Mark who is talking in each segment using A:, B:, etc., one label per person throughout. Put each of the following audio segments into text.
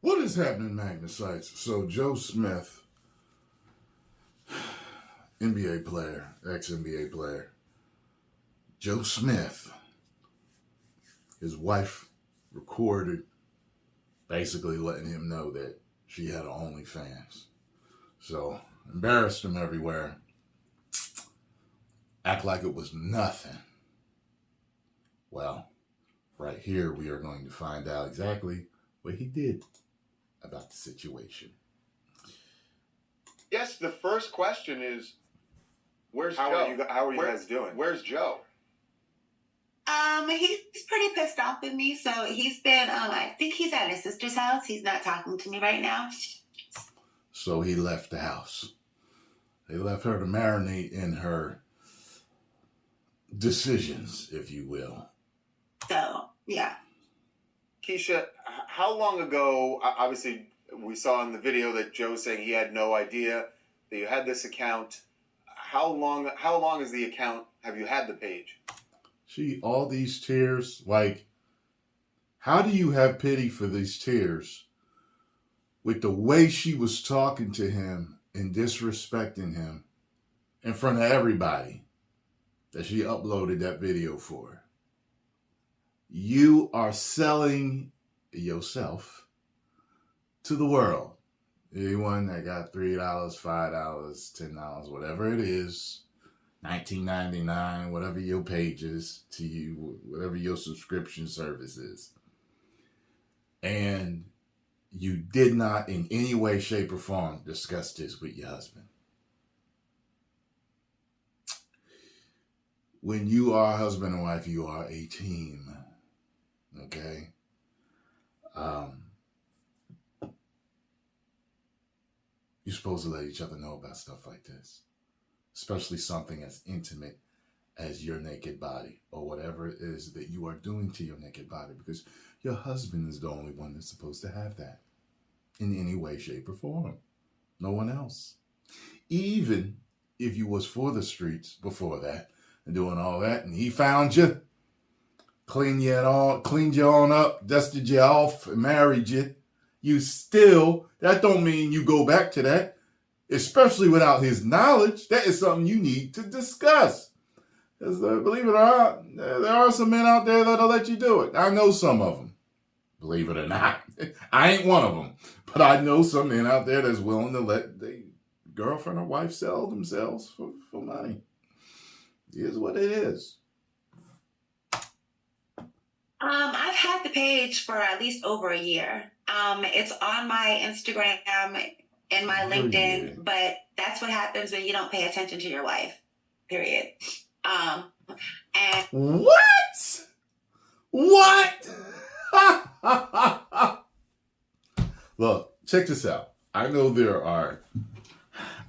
A: What is happening, Magnus sites? So Joe Smith, NBA player, ex-NBA player, Joe Smith, his wife recorded basically letting him know that she had an OnlyFans. So embarrassed him everywhere. Act like it was nothing. Well, right here we are going to find out exactly what he did about the situation.
B: Yes, the first question is, where's
C: How
B: Joe?
C: are you guys doing?
B: Where's Joe?
D: He's pretty pissed off with me, so he's been, I think he's at his sister's house. He's not talking to me right now.
A: So he left the house. They left her to marinate in her decisions, if you will.
D: So, yeah.
C: Keisha, how long ago, obviously we saw in the video that Joe's saying he had no idea that you had this account. How long is the account, have you had the page?
A: All these tears, like, how do you have pity for these tears with the way she was talking to him and disrespecting him in front of everybody that she uploaded that video for? You are selling yourself to the world. Anyone that got $3, $5, $10, whatever it is, $19.99, whatever your page is to you, whatever your subscription service is. And you did not in any way, shape, or form discuss this with your husband. When you are husband and wife, you are a team. Okay? You're supposed to let each other know about stuff like this, especially something as intimate as your naked body or whatever it is that you are doing to your naked body, because your husband is the only one that's supposed to have that in any way, shape, or form. No one else. Even if you was for the streets before that and doing all that, and he found you, cleaned you on up, dusted you off, and married you, you still, that don't mean you go back to that, especially without his knowledge. That is something you need to discuss. Because believe it or not, there are some men out there that'll let you do it. I know some of them. Believe it or not. I ain't one of them. But I know some men out there that's willing to let their girlfriend or wife sell themselves for money. It is what it is.
D: I've had the page for at least over a year. It's on my Instagram and my LinkedIn, but that's what happens when you don't pay attention to your wife. Period. And
A: What? Look, check this out. I know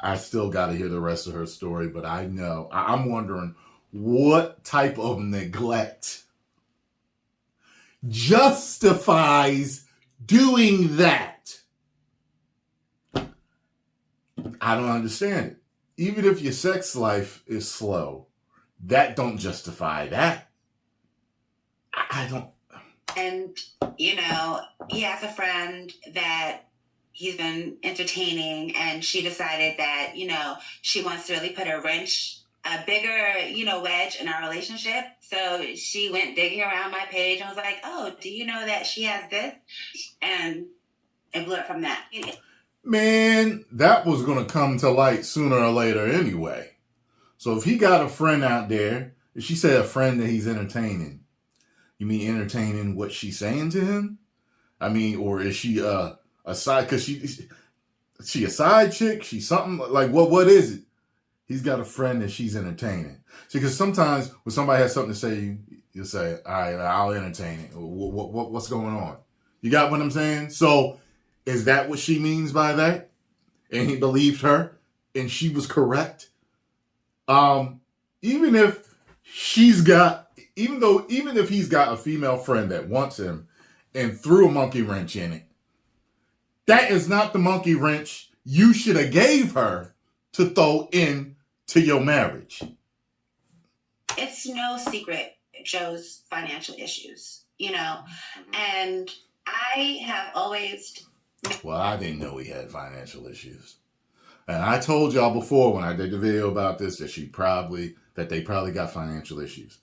A: I still got to hear the rest of her story, but I'm wondering what type of neglect justifies doing that. I don't understand it. Even if your sex life is slow, that don't justify that. I don't.
D: And, he has a friend that he's been entertaining, and she decided that, she wants to really put a bigger, wedge in our relationship. So she went digging around my page and was like, oh, do you know that she has this? And it blew up from that.
A: Man, that was going to come to light sooner or later anyway. So if he got a friend out there, if she said a friend that he's entertaining, you mean entertaining what she's saying to him? I mean, or is she a side, because she a side chick? She's something like, what is it? He's got a friend that she's entertaining. See, because sometimes when somebody has something to say, you'll say, all right, I'll entertain it. What's going on? You got what I'm saying? So is that what she means by that? And he believed her and she was correct. Even if he's got a female friend that wants him and threw a monkey wrench in it, that is not the monkey wrench you should have gave her to throw in to your marriage.
D: It's no secret Joe's financial issues, and I have always
A: Well, I didn't know he had financial issues. And I told y'all before when I did the video about this that they probably got financial issues.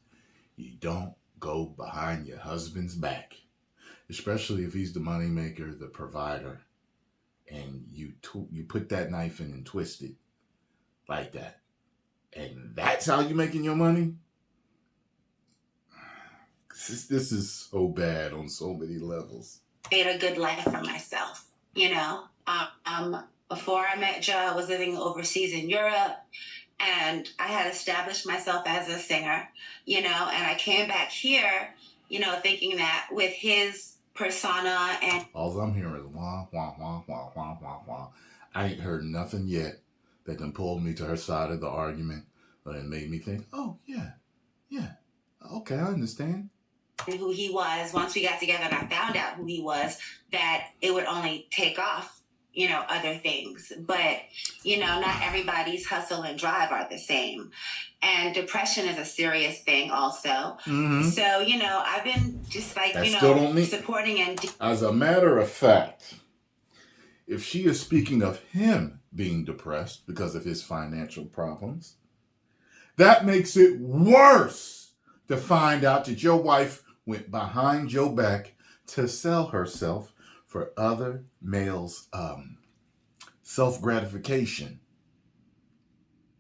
A: You don't go behind your husband's back, especially if he's the moneymaker, the provider, and you put that knife in and twist it like that. And that's how you're making your money? This is so bad on so many levels.
D: Made a good life for myself, you know. Before I met Joe, I was living overseas in Europe, and I had established myself as a singer, you know, and I came back here, you know, thinking that with his persona and...
A: All I'm hearing is wah, wah, wah, wah, wah, wah, wah. I ain't heard nothing yet that can pull me to her side of the argument, but it made me think, oh, yeah, okay, I understand.
D: who he was, once we got together and I found out who he was, that it would only take off, you know, other things. But, you know, not everybody's hustle and drive are the same. And depression is a serious thing also. Mm-hmm. So, you know, I've been just like, that, you know, supporting and...
A: As a matter of fact, if she is speaking of him being depressed because of his financial problems, that makes it worse to find out that your wife went behind your back to sell herself for other males' self-gratification.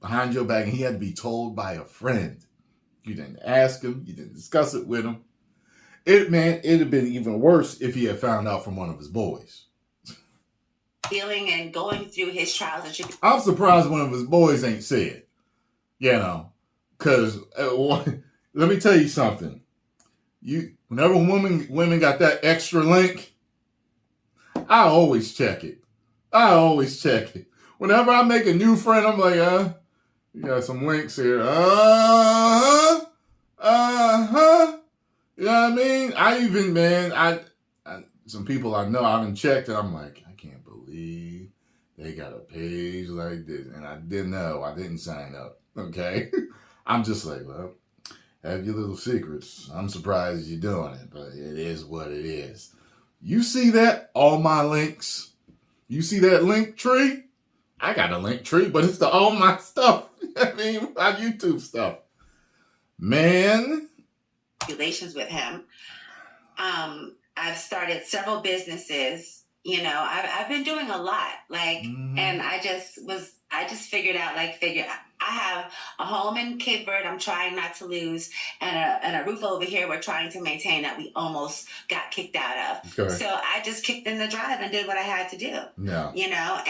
A: Behind your back, and he had to be told by a friend. You didn't ask him, you didn't discuss it with him. It'd have been even worse if he had found out from one of his boys.
D: Feeling and going through his trials and tribulations.
A: I'm surprised one of his boys ain't said, you know, because let me tell you something. Whenever women got that extra link, I always check it. Whenever I make a new friend, I'm like, you got some links here. You know what I mean? I some people I know, I haven't checked, and I'm like, I can't believe they got a page like this. And I didn't know. I didn't sign up. Okay? I'm just like, well, have your little secrets. I'm surprised you're doing it, but it is what it is. You see that? All my links. You see that link tree? I got a link tree, but it's all my stuff. I mean, my YouTube stuff. Man.
D: Relations with him. I've started several businesses. You know, I've been doing a lot. Like, and I just figured out, I have a home in Cape Verde I'm trying not to lose, and a roof over here we're trying to maintain that we almost got kicked out of. Okay. So I just kicked in the drive and did what I had to do. Yeah. You know,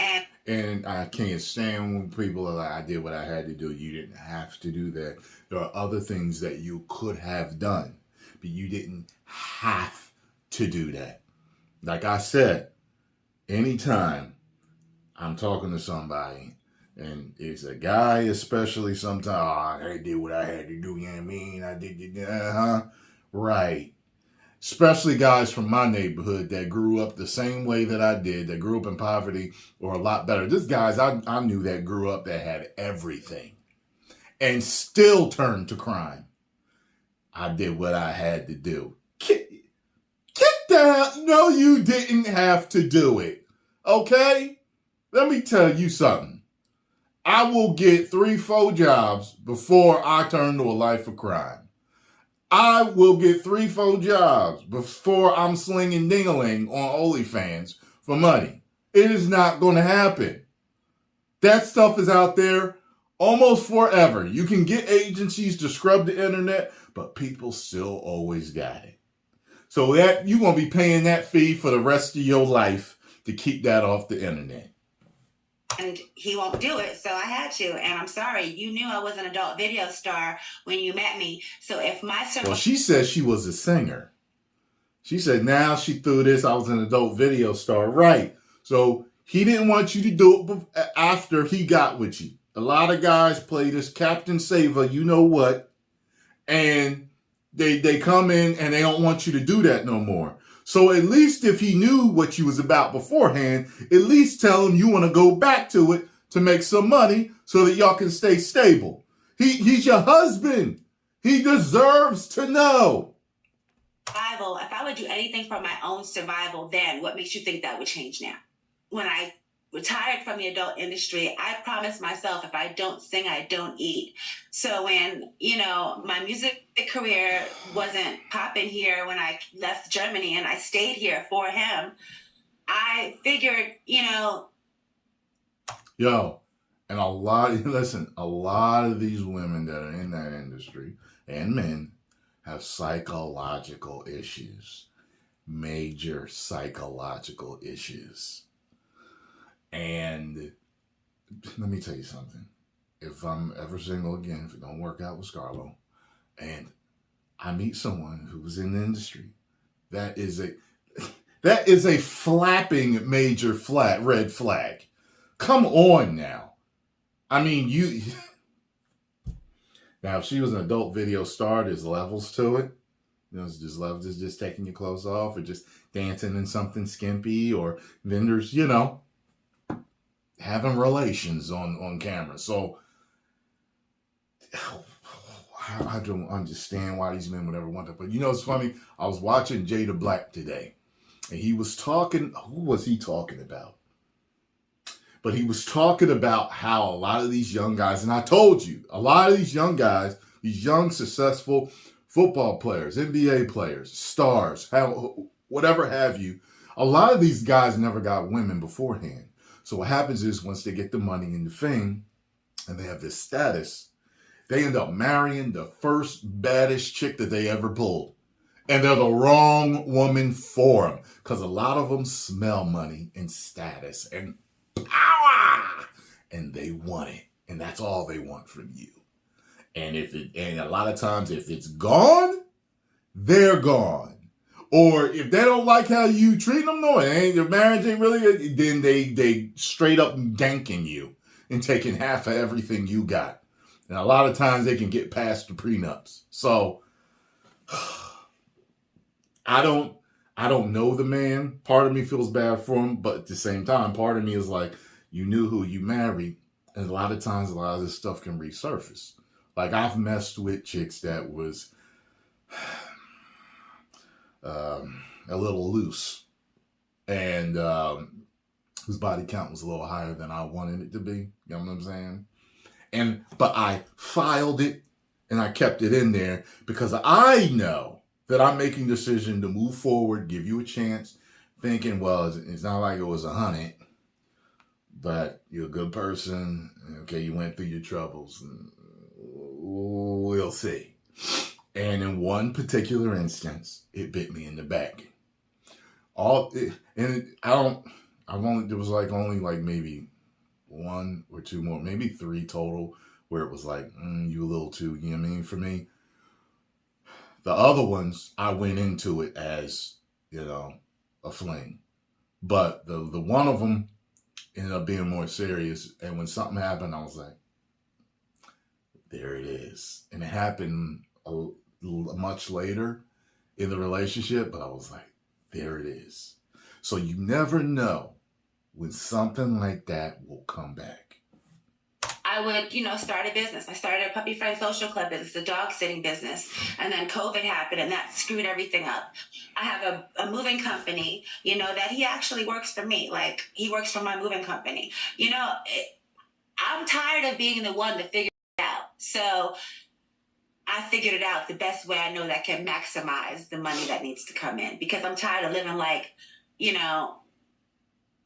A: and I can't stand when people are like, I did what I had to do. You didn't have to do that. There are other things that you could have done, but you didn't have to do that. Like I said, anytime I'm talking to somebody, and it's a guy especially, sometimes, I did what I had to do, you know what I mean? I did, right. Especially guys from my neighborhood that grew up the same way that I did, that grew up in poverty or a lot better. There's guys I knew that grew up that had everything and still turned to crime. I did what I had to do. Get down. No, you didn't have to do it. Okay? Let me tell you something. I will get 3-4 jobs before I turn to a life of crime. I will get 3-4 jobs before I'm slinging ding-a-ling on OnlyFans for money. It is not going to happen. That stuff is out there almost forever. You can get agencies to scrub the internet, but people still always got it. So that you're going to be paying that fee for the rest of your life to keep that off the internet.
D: And he won't do it, so I had to. And I'm sorry, you knew I was an adult video star when you met me. So if my...
A: Well, she said she was a singer. She said now she threw this, I was an adult video star. Right. So he didn't want you to do it after he got with you. A lot of guys play this Captain Saver, you know what, and they come in and they don't want you to do that no more. So at least if he knew what you was about beforehand, at least tell him you want to go back to it to make some money so that y'all can stay stable. He's your husband. He deserves to know.
D: survival, if I would do anything for my own survival then, what makes you think that would change now? When I retired from the adult industry, I promised myself if I don't sing, I don't eat. So when, my music career wasn't popping here when I left Germany and I stayed here for him, I figured,
A: Yo, and a lot of these women that are in that industry and men have psychological issues, major psychological issues. And let me tell you something. If I'm ever single again, if it don't work out with Scarlo, and I meet someone who's in the industry, that is a flapping major red flag. Come on now. I mean, now if she was an adult video star, there's levels to it. It's just levels is just taking your clothes off or just dancing in something skimpy, or then there's, having relations on camera. So I don't understand why these men would ever want that. But it's funny. I was watching Jada Black today, and he was talking. Who was he talking about? But he was talking about how a lot of these young guys, and I told you, a lot of these young guys, these young successful football players, NBA players, stars, whatever have you, a lot of these guys never got women beforehand. So what happens is once they get the money and the fame and they have this status, they end up marrying the first baddest chick that they ever pulled. And they're the wrong woman for them, because a lot of them smell money and status and power, and they want it. And that's all they want from you. And a lot of times if it's gone, they're gone. Or if they don't like how you treat them, your marriage ain't really good, then they straight up ganking you and taking half of everything you got. And a lot of times they can get past the prenups. So I don't know the man. Part of me feels bad for him, but at the same time, part of me is like, you knew who you married, and a lot of times a lot of this stuff can resurface. Like, I've messed with chicks that was a little loose, and whose body count was a little higher than I wanted it to be. You know what I'm saying? But I filed it and I kept it in there because I know that I'm making a decision to move forward, give you a chance, thinking, well, it's not like it was 100, but you're a good person. Okay, you went through your troubles. We'll see. And in one particular instance, it bit me in the back. There was only maybe one or two more, maybe three total, where it was like, you a little too, you know what I mean, for me. The other ones, I went into it as, a fling. But the one of them ended up being more serious. And when something happened, I was like, there it is. And it happened much later in the relationship, but I was like, there it is. So you never know when something like that will come back.
D: I would, start a business. I started a puppy friend social club business, a dog sitting business. And then COVID happened and that screwed everything up. I have a moving company, that he actually works for me. Like, he works for my moving company. I'm tired of being the one to figure it out. So I figured it out the best way I know that can maximize the money that needs to come in, because I'm tired of living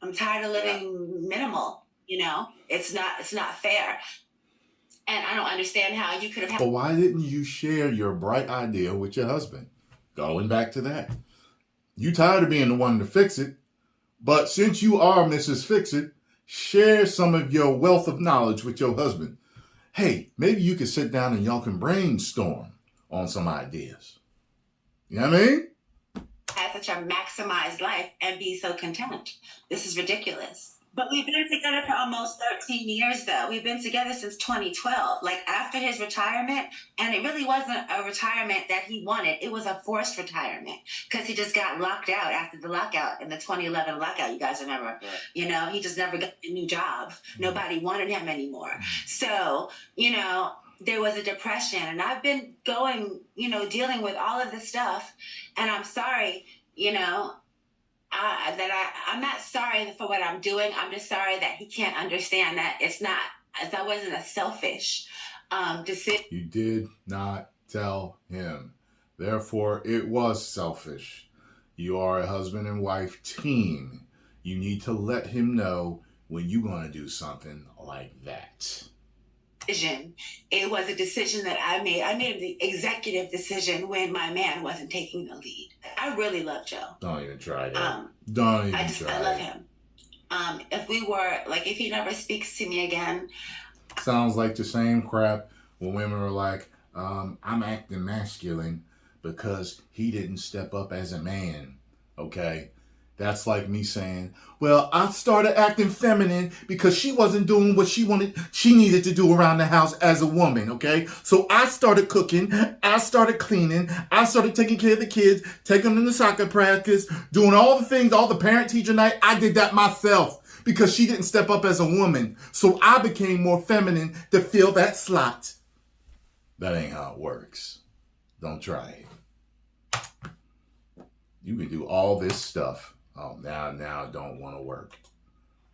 D: I'm tired of living minimal. It's not fair. And I don't understand how you could have had.
A: But why didn't you share your bright idea with your husband? Going back to that. You tired of being the one to fix it, but since you are Mrs. Fix-It, share some of your wealth of knowledge with your husband. Hey, maybe you could sit down and y'all can brainstorm on some ideas. You know what I mean?
D: Have such a maximized life and be so content. This is ridiculous. But we've been together for almost 13 years, though. We've been together since 2012, like after his retirement. And it really wasn't a retirement that he wanted. It was a forced retirement because he just got locked out after the lockout in the 2011 lockout. You guys remember? Right. He just never got a new job. Nobody wanted him anymore. So, there was a depression, and I've been going, dealing with all of this stuff, and I'm sorry, I'm not sorry for what I'm doing. I'm just sorry that he can't understand that that wasn't a selfish decision.
A: You did not tell him. Therefore, it was selfish. You are a husband and wife team. You need to let him know when you're going to do something like that.
D: It was a decision that I made. I made the executive decision when my man wasn't taking the lead. I really love Joe.
A: Don't even try that. Don't even try.
D: I love him. If he never speaks to me again.
A: Sounds like the same crap when women are like, I'm acting masculine because he didn't step up as a man. Okay? That's like me saying, well, I started acting feminine because she wasn't doing what she needed to do around the house as a woman, okay? So I started cooking, I started cleaning, I started taking care of the kids, taking them to soccer practice, doing all the things, all the parent-teacher night. I did that myself because she didn't step up as a woman. So I became more feminine to fill that slot. That ain't how it works. Don't try it. You can do all this stuff. Oh, now it don't want to work.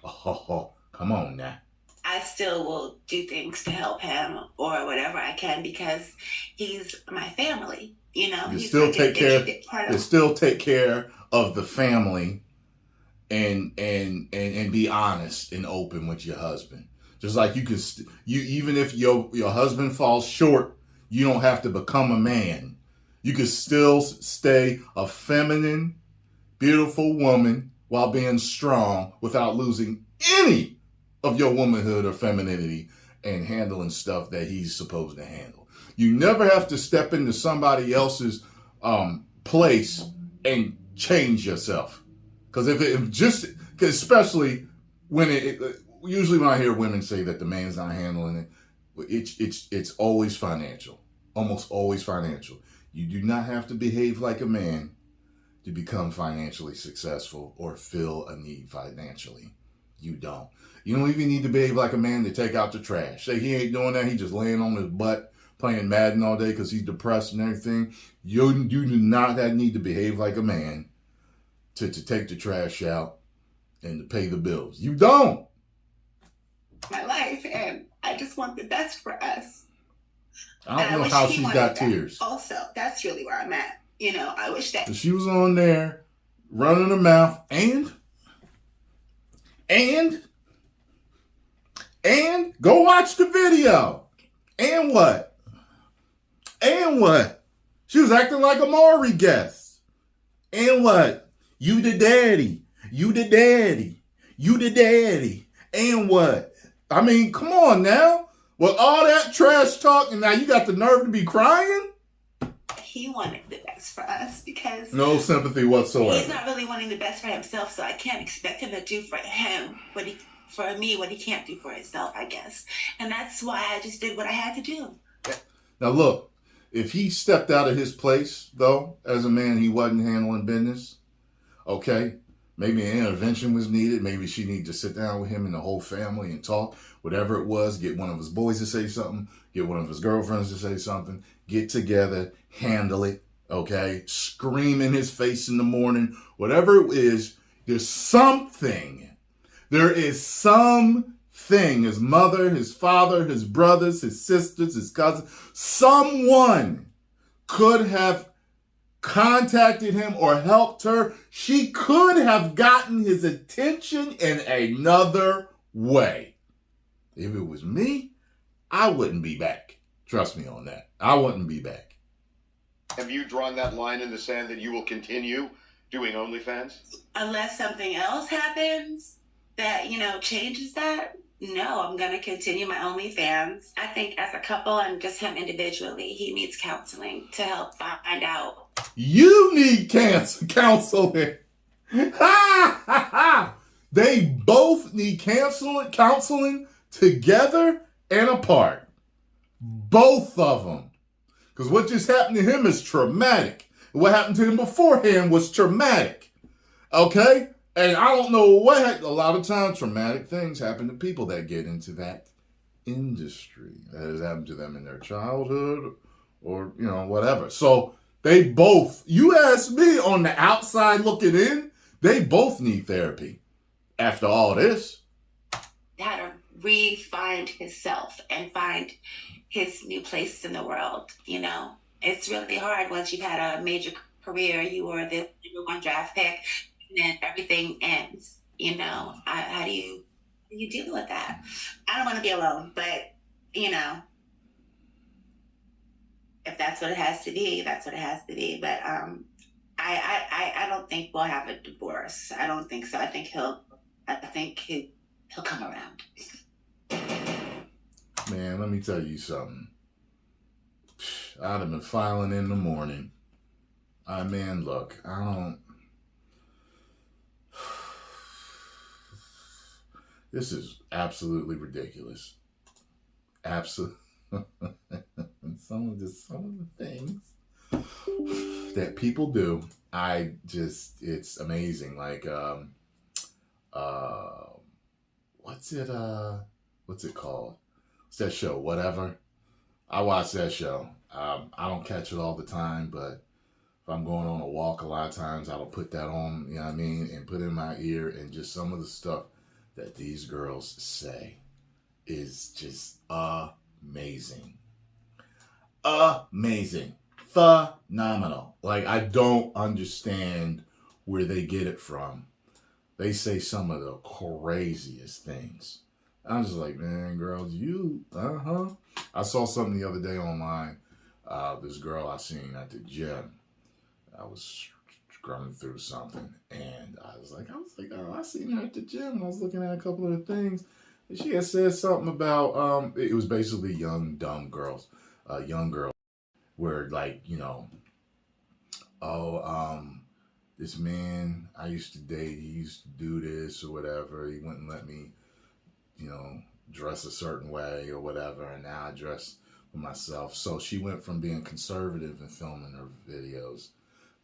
A: Oh, come on now.
D: I still will do things to help him or whatever I can because he's my family.
A: You still take care of the family and be honest and open with your husband. Just like you can, even if your husband falls short, you don't have to become a man. You can still stay a feminine, beautiful woman while being strong without losing any of your womanhood or femininity and handling stuff that he's supposed to handle. You never have to step into somebody else's place and change yourself. Because especially when usually when I hear women say that the man's not handling it, it's always financial, almost always financial. You do not have to behave like a man to become financially successful or fill a need financially. You don't. You don't even need to behave like a man to take out the trash. Say he ain't doing that. He just laying on his butt playing Madden all day because he's depressed and everything. You do not need to behave like a man to take the trash out and to pay the bills. You don't.
D: My life, and I just want the best for us.
A: I don't know how she's got tears.
D: Also, that's really where I'm at. I wish that.
A: She was on there running her mouth and go watch the video. And what? She was acting like a Maury guest. And what? You the daddy. And what? I mean, come on now. With all that trash talk and now you got the nerve to be crying?
D: He wanted the best for us because
A: no sympathy whatsoever.
D: He's not really wanting the best for himself, so I can't expect him to do for him what he can't do for himself, I guess. And that's why I just did what I had to do.
A: Now look, if he stepped out of his place, though, as a man, he wasn't handling business, okay, maybe an intervention was needed. Maybe she needed to sit down with him and the whole family and talk, whatever it was, get one of his boys to say something, get one of his girlfriends to say something, get together, handle it, okay? Scream in his face in the morning, whatever it is, there's something. There is something. His mother, his father, his brothers, his sisters, his cousins, someone could have contacted him or helped her. She could have gotten his attention in another way. If it was me, I wouldn't be back. Trust me on that. I wouldn't be back.
B: Have you drawn that line in the sand that you will continue doing OnlyFans?
D: Unless something else happens that, changes that, no, I'm going to continue my OnlyFans. I think as a couple and just him individually, he needs counseling to help find out.
A: You need counseling. They both need counseling together and apart. Both of them. Because what just happened to him is traumatic. What happened to him beforehand was traumatic. Okay? And I don't know a lot of times traumatic things happen to people that get into that industry that has happened to them in their childhood or, whatever. So they both, you ask me, on the outside looking in, they both need therapy after all this.
D: How to re-find himself and find his new place in the world. It's really hard once you've had a major career. You were the number one draft pick, and then everything ends. How do you deal with that? I don't want to be alone, but if that's what it has to be, that's what it has to be. But I don't think we'll have a divorce. I don't think so. I think he'll come around.
A: Man, let me tell you something. I'd have been filing in the morning. Look, I don't. This is absolutely ridiculous. Absolutely. Some of the things that people do, it's amazing. Like, what's it called? What's that show? Whatever. I watch that show. I don't catch it all the time, but if I'm going on a walk, a lot of times I'll put that on, and put it in my ear, and just some of the stuff that these girls say is just amazing. Amazing. Phenomenal. Like, I don't understand where they get it from. They say some of the craziest things. I'm just like, man, girls, I saw something the other day online. This girl I seen at the gym. I was scrumming through something, and I was like, oh, I seen her at the gym. And I was looking at a couple of the things. And she had said something about, it was basically young girls, where, like, this man I used to date, he used to do this or whatever. He wouldn't let me, dress a certain way or whatever. And now I dress for myself. So she went from being conservative and filming her videos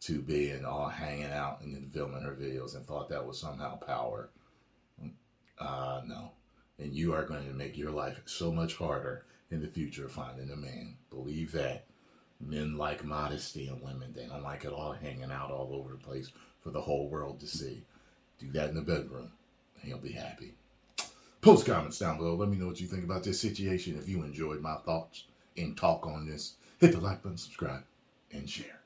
A: to being all hanging out and then filming her videos, and thought that was somehow power. No. And you are going to make your life so much harder in the future finding a man. Believe that. Men like modesty in women. They don't like it all hanging out all over the place for the whole world to see. Do that in the bedroom, and he'll be happy. Post comments down below. Let me know what you think about this situation. If you enjoyed my thoughts and talk on this, hit the like button, subscribe, and share.